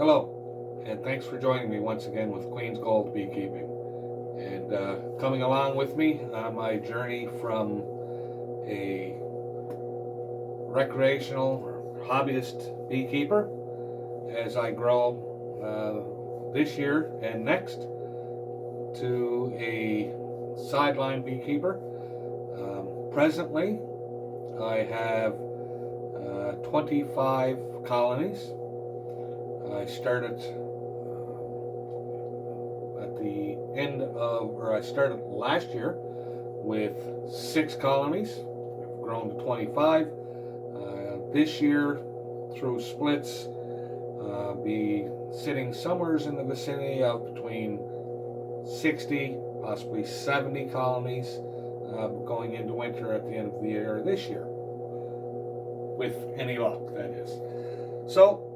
Hello, and thanks for joining me once again with Queen's Gold Beekeeping. And coming along with me on my journey from a recreational or hobbyist beekeeper as I grow this year and next to a sideline beekeeper. Presently, I have 25 colonies. I started I started last year with 6 colonies. I've grown to 25. This year, through splits, be sitting somewhere in the vicinity of between 60, possibly 70 colonies going into winter at the end of the year this year, with any luck, that is. So,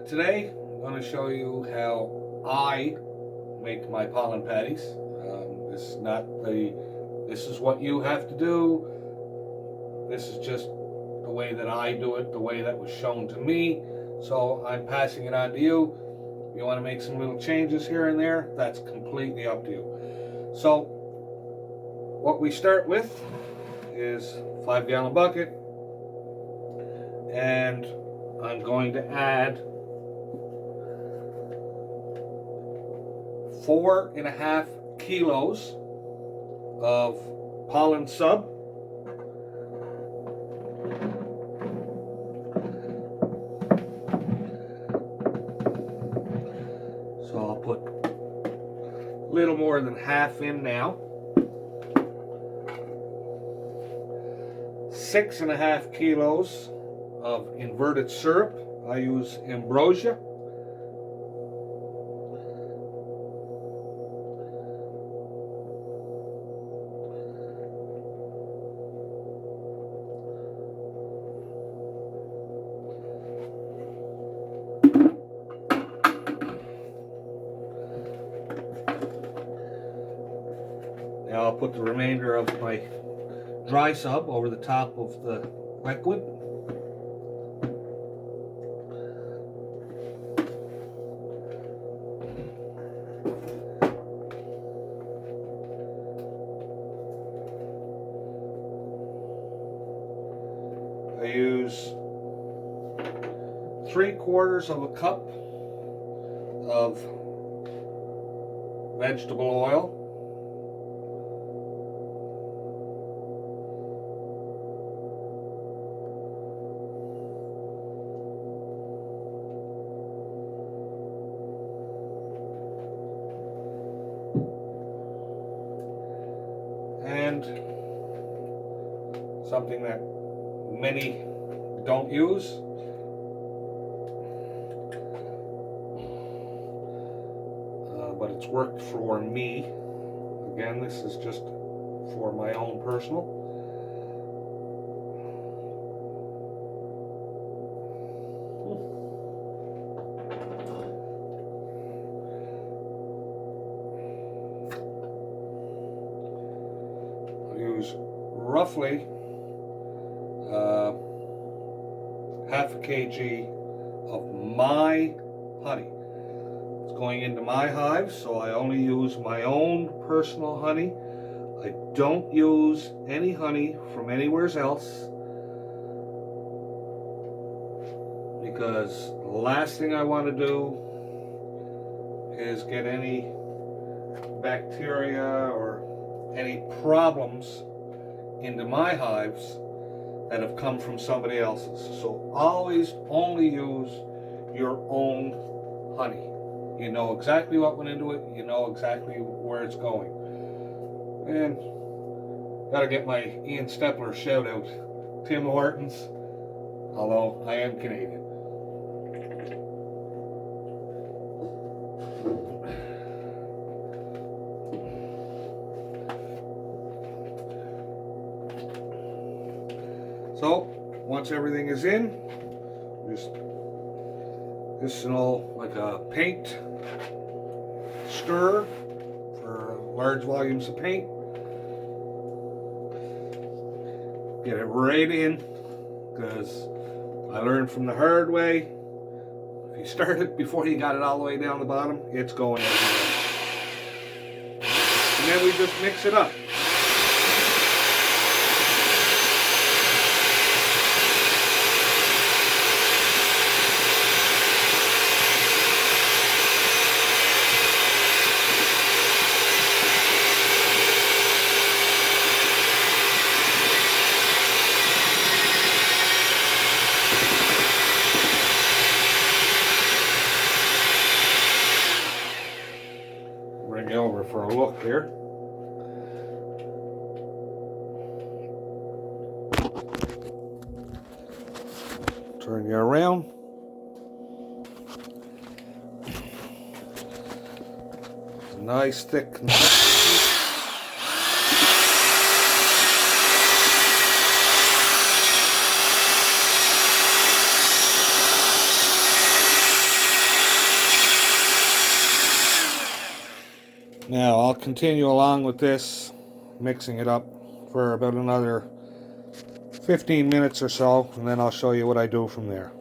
today I'm going to show you how I make my pollen patties. This is what you have to do. This is just the way that I do it, the way that was shown to me. So I'm passing it on to you. If you want to make some little changes here and there, that's completely up to you. So what we start with is a 5-gallon bucket, and I'm going to add 4.5 kilos of Pollen Sub. So I'll put a little more than half in now. 6.5 kilos of inverted syrup. I use ambrosia. Now I'll put the remainder of my dry sub over the top of the liquid. I use 3/4 cup of vegetable oil. And something that many don't use, but it's worked for me. Again, this is just for my own personal. I'll use roughly half a kg of my honey. It's going into my hive, so I only use my own personal honey. I don't use any honey from anywhere else, because the last thing I want to do is get any bacteria or any problems into my hives that have come from somebody else's. So always only use your own honey. You know exactly what went into it. You know exactly where it's going. And gotta get my Ian Stepler shout out. Tim Hortons, although I am Canadian. So, once everything is in, this is all like a paint stir for large volumes of paint. Get it right in, because I learned from the hard way, If you start it before you got it all the way down the bottom, it's going everywhere. And then we just mix it up. Bring you over for a look here. Turn you around. Nice thick consistency. Now I'll continue along with this, mixing it up for about another 15 minutes or so, and then I'll show you what I do from there.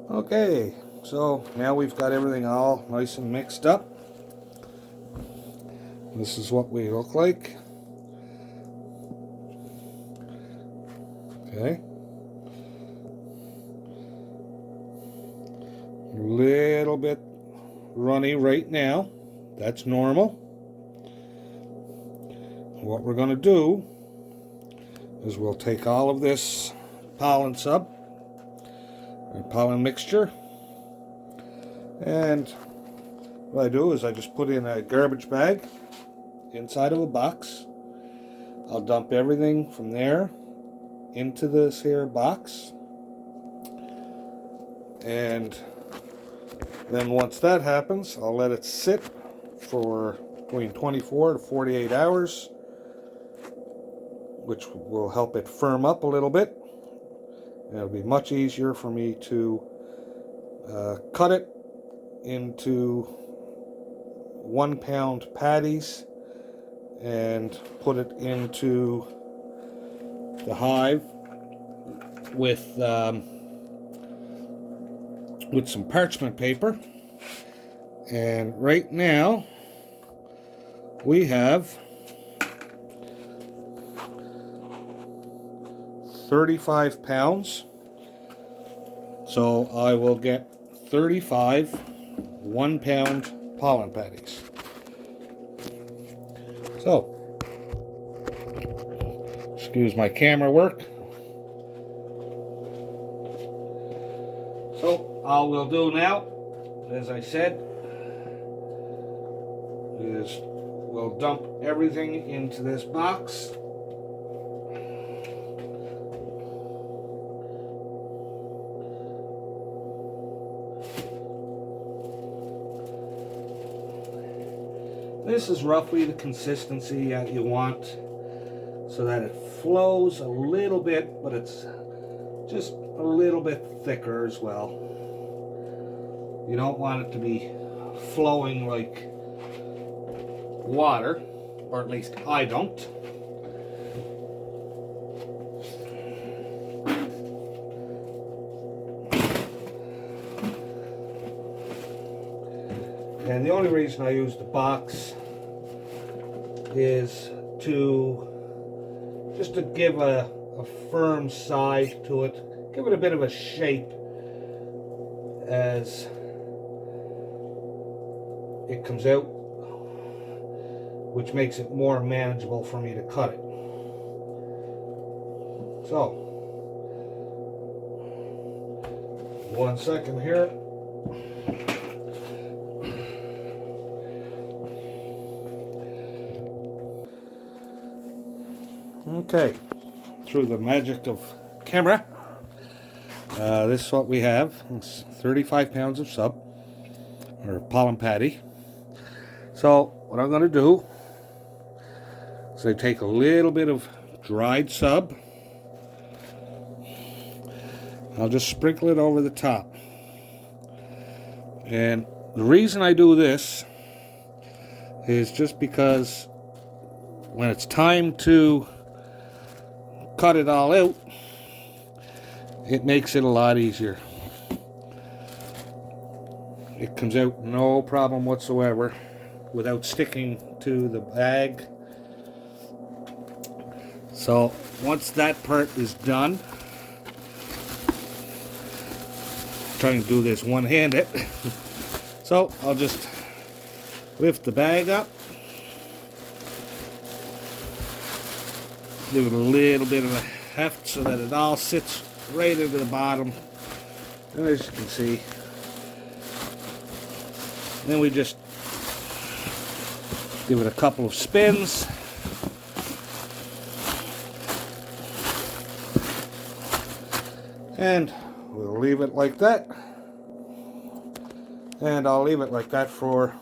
Okay, so now we've got everything all nice and mixed up. This is what we look like. Okay. A little bit runny right now. That's normal. What we're going to do is we'll take all of this pollen sub and pollen mixture, and what I do is I just put in a garbage bag inside of a box. I'll dump everything from there into this here box, and then once that happens, I'll let it sit for between 24 to 48 hours, which will help it firm up a little bit. And it'll be much easier for me to cut it into 1 pound patties and put it into the hive with some parchment paper. And right now we have 35 pounds, so I will get 35 1 pound pollen patties. So, excuse my camera work. So all we'll do now, as I said, is we'll dump everything into this box. This is roughly the consistency that you want, so that it flows a little bit, but it's just a little bit thicker as well. You don't want it to be flowing like water, or at least I don't. And the only reason I use the box is just to give a firm side to it, give it a bit of a shape as it comes out, which makes it more manageable for me to cut it. So, 1 second here. Okay, through the magic of camera, this is what we have. It's 35 pounds of sub, or pollen patty. So what I'm going to do is I take a little bit of dried sub. I'll just sprinkle it over the top. And the reason I do this is just because when it's time to cut it all out, it makes it a lot easier. It comes out no problem whatsoever without sticking to the bag. So once that part is done, I'm trying to do this one-handed. So I'll just lift the bag up, give it a little bit of a heft so that it all sits right into the bottom. And as you can see, then we just give it a couple of spins. And we'll leave it like that. And I'll leave it like that for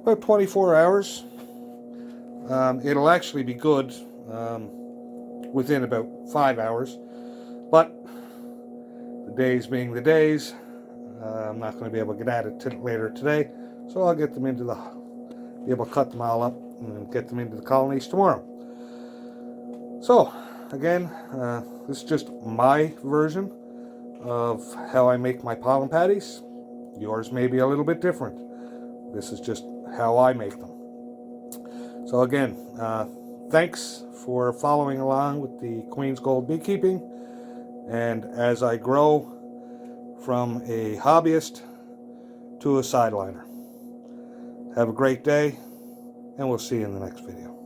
about 24 hours. It'll actually be good within about 5 hours. But the days being the days, I'm not going to be able to get at it later today, so I'll get them into be able to cut them all up and get them into the colonies tomorrow. So again, this is just my version of how I make my pollen patties. Yours may be a little bit different. This is just how I make them. So again, thanks for following along with the Queen's Gold beekeeping. And as I grow from a hobbyist to a sideliner. Have a great day, and we'll see you in the next video.